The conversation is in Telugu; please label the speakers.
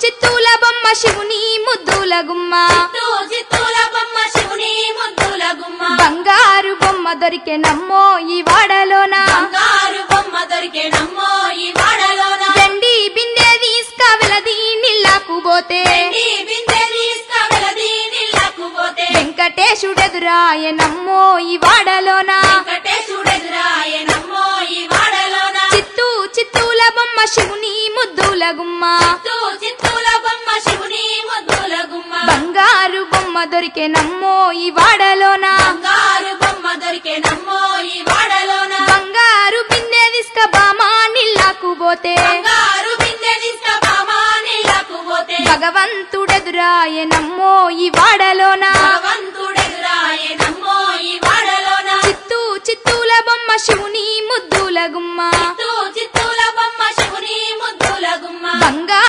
Speaker 1: చిత్తూల బొమ్మ శివుని ముద్దుల గుమ్మ
Speaker 2: చిత్తూల బొమ్మ శివుని ముద్దుల గుమ్మ
Speaker 1: బంగారు బొమ్మ దొరికే నమ్మో ఈ వాడలోన
Speaker 2: బంగారు బొమ్మ దొరికే నమ్మో ఈ వాడలోన
Speaker 1: వెండి బిందె తీసుక వెలది నీళ్ళకు పోతే
Speaker 2: బిందె తీసుక వెలది నీళ్ళకు పోతే
Speaker 1: వెంకటేశుడెదురాయ నమ్మో ఈ వాడలోన
Speaker 2: వెంకటేశుడెదురాయ నమ్మో ఈ వాడలోన
Speaker 1: చిత్తూల బొమ్మ శివుని ముద్దుల గుమ్మ
Speaker 2: చిత్తూల బొమ్మ శివుని ముద్దుల గుమ్మ
Speaker 1: బంగారు బొమ్మ దొరికే నమ్మో ఈ వాడలోన
Speaker 2: బంగారు బొమ్మ దొరికే నమ్మో ఈ వాడలోన
Speaker 1: బంగారు బిందె తీసుక బామా నీళ్ళకు పోతే
Speaker 2: బంగారు బిందె తీసుక బామా నీళ్ళకు పోతే
Speaker 1: భగవంతుడెదురాయ నమ్మో ఈ వాడలోన